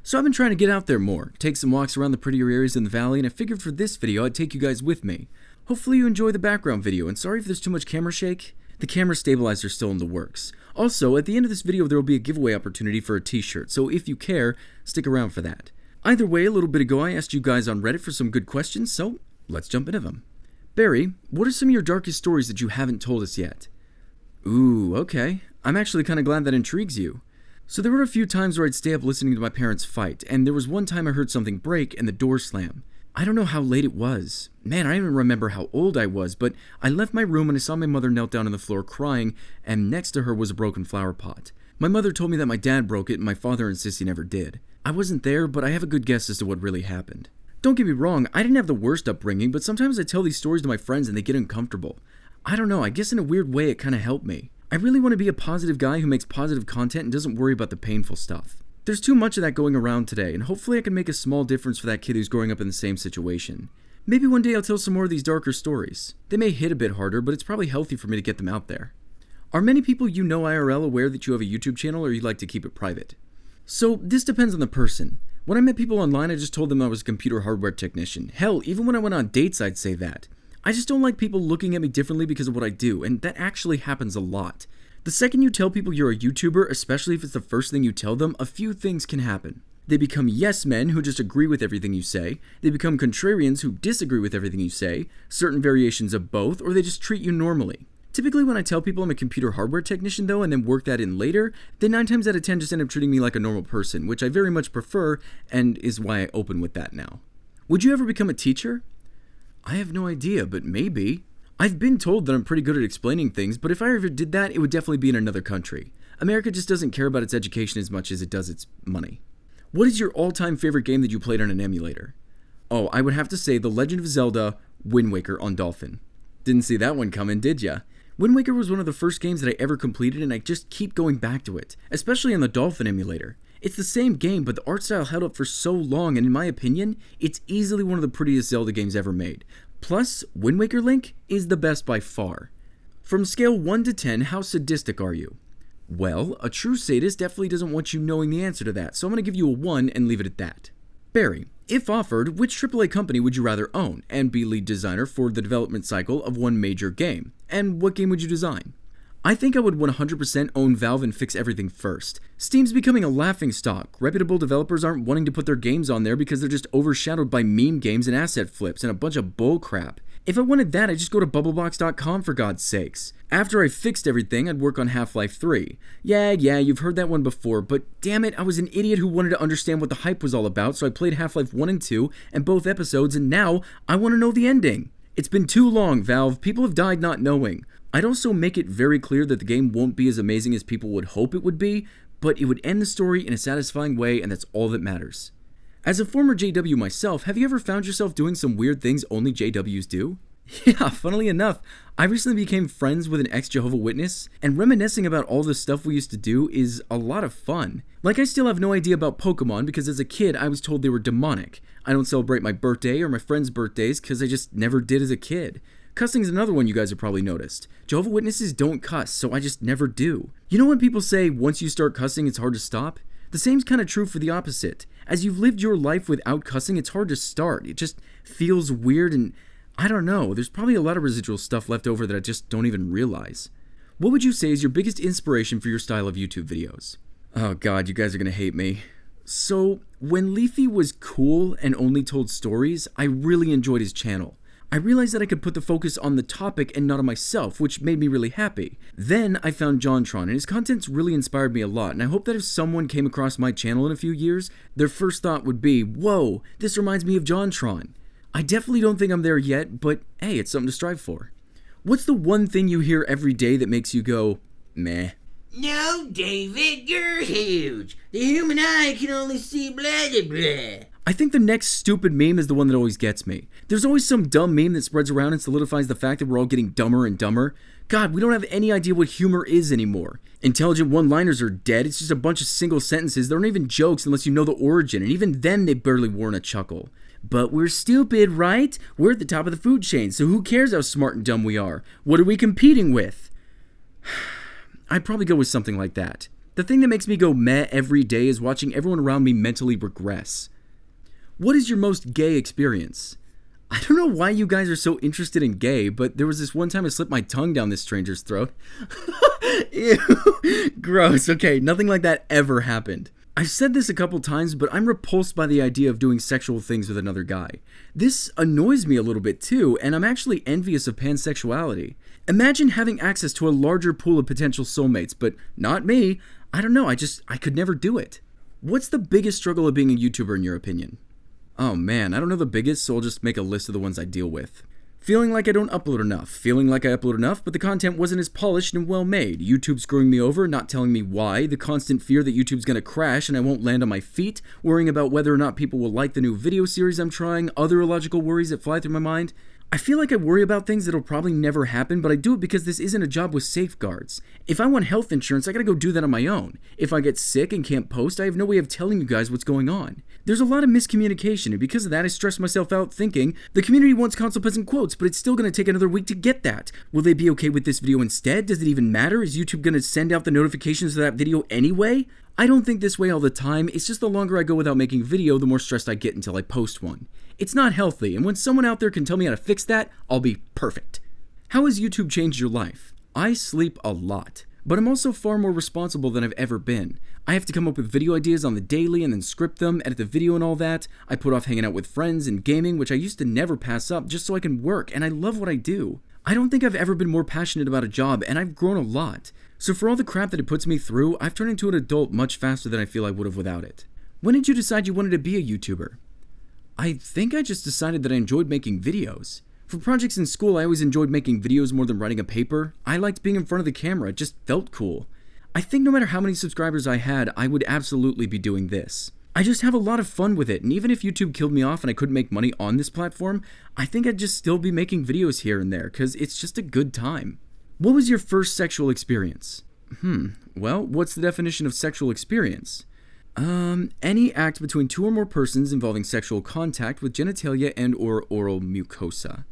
So I've been trying to get out there more, take some walks around the prettier areas in the valley, and I figured for this video I'd take you guys with me. Hopefully you enjoy the background video, and sorry if there's too much camera shake. The camera stabilizer is still in the works. Also, at the end of this video there will be a giveaway opportunity for a t-shirt, so if you care, stick around for that. Either way, a little bit ago I asked you guys on Reddit for some good questions, so let's jump into them. Barry, what are some of your darkest stories that you haven't told us yet? Ooh, okay. I'm actually kind of glad that intrigues you. So there were a few times where I'd stay up listening to my parents fight, and there was one time I heard something break and the door slam. I don't know how late it was. Man, I don't even remember how old I was, but I left my room and I saw my mother knelt down on the floor crying, and next to her was a broken flower pot. My mother told me that my dad broke it and my father and sissy never did. I wasn't there, but I have a good guess as to what really happened. Don't get me wrong, I didn't have the worst upbringing, but sometimes I tell these stories to my friends and they get uncomfortable. I don't know, I guess in a weird way it kind of helped me. I really want to be a positive guy who makes positive content and doesn't worry about the painful stuff. There's too much of that going around today, and hopefully I can make a small difference for that kid who's growing up in the same situation. Maybe one day I'll tell some more of these darker stories. They may hit a bit harder, but it's probably healthy for me to get them out there. Are many people you know IRL aware that you have a YouTube channel, or you like to keep it private? So, this depends on the person. When I met people online, I just told them I was a computer hardware technician. Hell, even when I went on dates, I'd say that. I just don't like people looking at me differently because of what I do, and that actually happens a lot. The second you tell people you're a YouTuber, especially if it's the first thing you tell them, a few things can happen. They become yes men who just agree with everything you say, they become contrarians who disagree with everything you say, certain variations of both, or they just treat you normally. Typically when I tell people I'm a computer hardware technician though, and then work that in later, they 9 times out of 10 just end up treating me like a normal person, which I very much prefer, and is why I open with that now. Would you ever become a teacher? I have no idea, but maybe. I've been told that I'm pretty good at explaining things, but if I ever did that, it would definitely be in another country. America just doesn't care about its education as much as it does its money. What is your all-time favorite game that you played on an emulator? Oh, I would have to say The Legend of Zelda Wind Waker on Dolphin. Didn't see that one coming, did ya? Wind Waker was one of the first games that I ever completed, and I just keep going back to it, especially on the Dolphin emulator. It's the same game, but the art style held up for so long, and in my opinion, it's easily one of the prettiest Zelda games ever made. Plus, Wind Waker Link is the best by far. From scale 1 to 10, how sadistic are you? Well, a true sadist definitely doesn't want you knowing the answer to that, so I'm going to give you a 1 and leave it at that. Barry, if offered, which AAA company would you rather own and be lead designer for the development cycle of one major game? And what game would you design? I think I would 100% own Valve and fix everything first. Steam's becoming a laughingstock. Reputable developers aren't wanting to put their games on there because they're just overshadowed by meme games and asset flips and a bunch of bull crap. If I wanted that, I'd just go to bubblebox.com for God's sakes. After I fixed everything, I'd work on Half-Life 3. Yeah, you've heard that one before, but damn it, I was an idiot who wanted to understand what the hype was all about, so I played Half-Life 1 and 2 and both episodes, and now I want to know the ending. It's been too long, Valve. People have died not knowing. I'd also make it very clear that the game won't be as amazing as people would hope it would be, but it would end the story in a satisfying way, and that's all that matters. As a former JW myself, have you ever found yourself doing some weird things only JWs do? Yeah, funnily enough, I recently became friends with an ex-Jehovah's Witness, and reminiscing about all the stuff we used to do is a lot of fun. Like, I still have no idea about Pokemon because as a kid I was told they were demonic. I don't celebrate my birthday or my friends' birthdays because I just never did as a kid. Cussing's another one you guys have probably noticed. Jehovah's Witnesses don't cuss, so I just never do. You know when people say once you start cussing it's hard to stop? The same's kind of true for the opposite. As you've lived your life without cussing, it's hard to start. It just feels weird, and I don't know, there's probably a lot of residual stuff left over that I just don't even realize. What would you say is your biggest inspiration for your style of YouTube videos? Oh god, you guys are gonna hate me. So, when Leafy was cool and only told stories, I really enjoyed his channel. I realized that I could put the focus on the topic and not on myself, which made me really happy. Then I found JonTron, and his content's really inspired me a lot, and I hope that if someone came across my channel in a few years, their first thought would be, whoa, this reminds me of JonTron. I definitely don't think I'm there yet, but hey, it's something to strive for. What's the one thing you hear every day that makes you go, meh? No, David, you're huge. The human eye can only see blah blah blah. I think the next stupid meme is the one that always gets me. There's always some dumb meme that spreads around and solidifies the fact that we're all getting dumber and dumber. God, we don't have any idea what humor is anymore. Intelligent one-liners are dead. It's just a bunch of single sentences. They aren't even jokes unless you know the origin, and even then they barely warrant a chuckle. But we're stupid, right? We're at the top of the food chain, so who cares how smart and dumb we are? What are we competing with? I'd probably go with something like that. The thing that makes me go meh every day is watching everyone around me mentally regress. What is your most gay experience? I don't know why you guys are so interested in gay, but there was this one time I slipped my tongue down this stranger's throat. Ew, gross. Okay, nothing like that ever happened. I've said this a couple times, but I'm repulsed by the idea of doing sexual things with another guy. This annoys me a little bit too, and I'm actually envious of pansexuality. Imagine having access to a larger pool of potential soulmates, but not me. I don't know, I could never do it. What's the biggest struggle of being a YouTuber in your opinion? Oh man, I don't know the biggest, so I'll just make a list of the ones I deal with. Feeling like I don't upload enough. Feeling like I upload enough, but the content wasn't as polished and well made. YouTube screwing me over, not telling me why. The constant fear that YouTube's gonna crash and I won't land on my feet. Worrying about whether or not people will like the new video series I'm trying. Other illogical worries that fly through my mind. I feel like I worry about things that'll probably never happen, but I do it because this isn't a job with safeguards. If I want health insurance, I gotta go do that on my own. If I get sick and can't post, I have no way of telling you guys what's going on. There's a lot of miscommunication, and because of that, I stress myself out thinking, the community wants console peasant quotes, but it's still gonna take another week to get that. Will they be okay with this video instead? Does it even matter? Is YouTube gonna send out the notifications of that video anyway? I don't think this way all the time. It's just the longer I go without making a video, the more stressed I get until I post one. It's not healthy, and when someone out there can tell me how to fix that, I'll be perfect. How has YouTube changed your life? I sleep a lot, but I'm also far more responsible than I've ever been. I have to come up with video ideas on the daily and then script them, edit the video and all that. I put off hanging out with friends and gaming, which I used to never pass up just so I can work, and I love what I do. I don't think I've ever been more passionate about a job, and I've grown a lot. So for all the crap that it puts me through, I've turned into an adult much faster than I feel I would have without it. When did you decide you wanted to be a YouTuber? I think I just decided that I enjoyed making videos. For projects in school, I always enjoyed making videos more than writing a paper. I liked being in front of the camera, it just felt cool. I think no matter how many subscribers I had, I would absolutely be doing this. I just have a lot of fun with it, and even if YouTube killed me off and I couldn't make money on this platform, I think I'd just still be making videos here and there, cause it's just a good time. What was your first sexual experience? Well, what's the definition of sexual experience? Any act between two or more persons involving sexual contact with genitalia and or oral mucosa.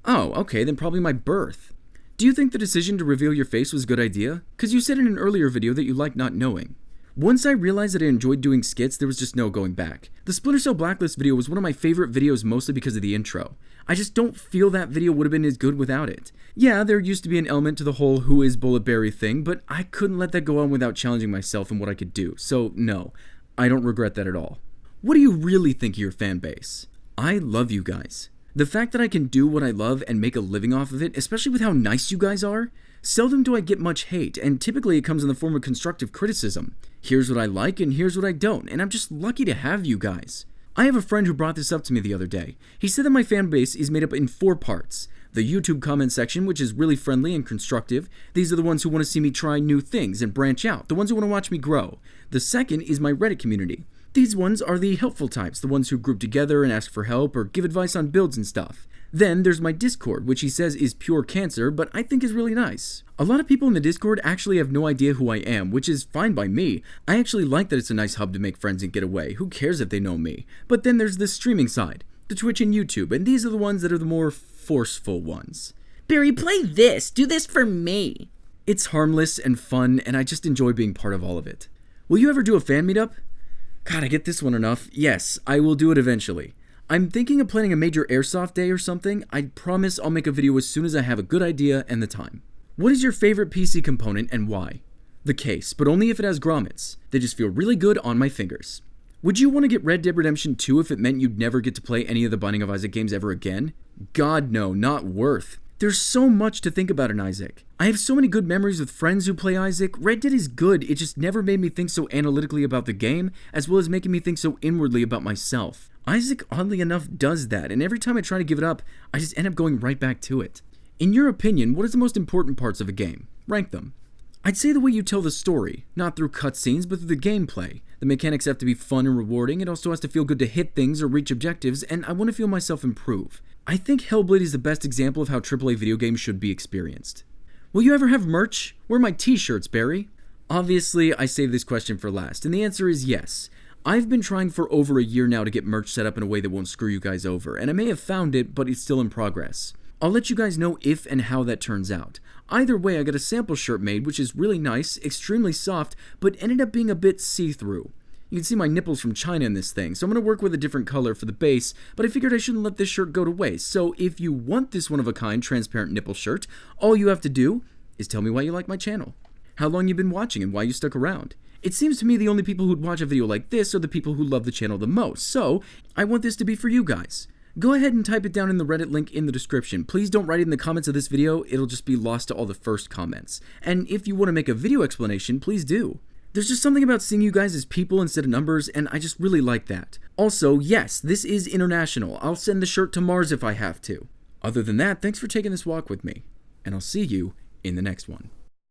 Oh, okay, then probably my birth. Do you think the decision to reveal your face was a good idea? Cause you said in an earlier video that you liked not knowing. Once I realized that I enjoyed doing skits, there was just no going back. The Splinter Cell Blacklist video was one of my favorite videos mostly because of the intro. I just don't feel that video would have been as good without it. Yeah, there used to be an element to the whole who is Bulletbarry thing, but I couldn't let that go on without challenging myself and what I could do, so no, I don't regret that at all. What do you really think of your fan base? I love you guys. The fact that I can do what I love and make a living off of it, especially with how nice you guys are, seldom do I get much hate, and typically it comes in the form of constructive criticism. Here's what I like and here's what I don't, and I'm just lucky to have you guys. I have a friend who brought this up to me the other day. He said that my fan base is made up in 4 parts. The YouTube comment section, which is really friendly and constructive. These are the ones who want to see me try new things and branch out, the ones who want to watch me grow. The second is my Reddit community. These ones are the helpful types, the ones who group together and ask for help or give advice on builds and stuff. Then there's my Discord, which he says is pure cancer, but I think is really nice. A lot of people in the Discord actually have no idea who I am, which is fine by me. I actually like that it's a nice hub to make friends and get away. Who cares if they know me? But then there's the streaming side, the Twitch and YouTube, and these are the ones that are the more forceful ones. Barry, play this. Do this for me. It's harmless and fun, and I just enjoy being part of all of it. Will you ever do a fan meetup? God, I get this one enough. Yes, I will do it eventually. I'm thinking of planning a major airsoft day or something. I promise I'll make a video as soon as I have a good idea and the time. What is your favorite PC component and why? The case, but only if it has grommets. They just feel really good on my fingers. Would you want to get Red Dead Redemption 2 if it meant you'd never get to play any of the Binding of Isaac games ever again? God no, not worth. There's so much to think about in Isaac. I have so many good memories with friends who play Isaac. Red Dead is good, it just never made me think so analytically about the game, as well as making me think so inwardly about myself. Isaac, oddly enough, does that, and every time I try to give it up, I just end up going right back to it. In your opinion, what is the most important parts of a game? Rank them. I'd say the way you tell the story, not through cutscenes, but through the gameplay. The mechanics have to be fun and rewarding, it also has to feel good to hit things or reach objectives, and I want to feel myself improve. I think Hellblade is the best example of how AAA video games should be experienced. Will you ever have merch? Where are my t-shirts, Barry? Obviously, I saved this question for last, and the answer is yes. I've been trying for over a year now to get merch set up in a way that won't screw you guys over, and I may have found it, but it's still in progress. I'll let you guys know if and how that turns out. Either way, I got a sample shirt made, which is really nice, extremely soft, but ended up being a bit see-through. You can see my nipples from China in this thing, so I'm going to work with a different color for the base, but I figured I shouldn't let this shirt go to waste. So if you want this one-of-a-kind transparent nipple shirt, all you have to do is tell me why you like my channel, how long you've been watching, and why you stuck around. It seems to me the only people who'd watch a video like this are the people who love the channel the most, so I want this to be for you guys. Go ahead and type it down in the Reddit link in the description. Please don't write it in the comments of this video, it'll just be lost to all the first comments. And if you want to make a video explanation, please do. There's just something about seeing you guys as people instead of numbers, and I just really like that. Also, yes, this is international. I'll send the shirt to Mars if I have to. Other than that, thanks for taking this walk with me, and I'll see you in the next one.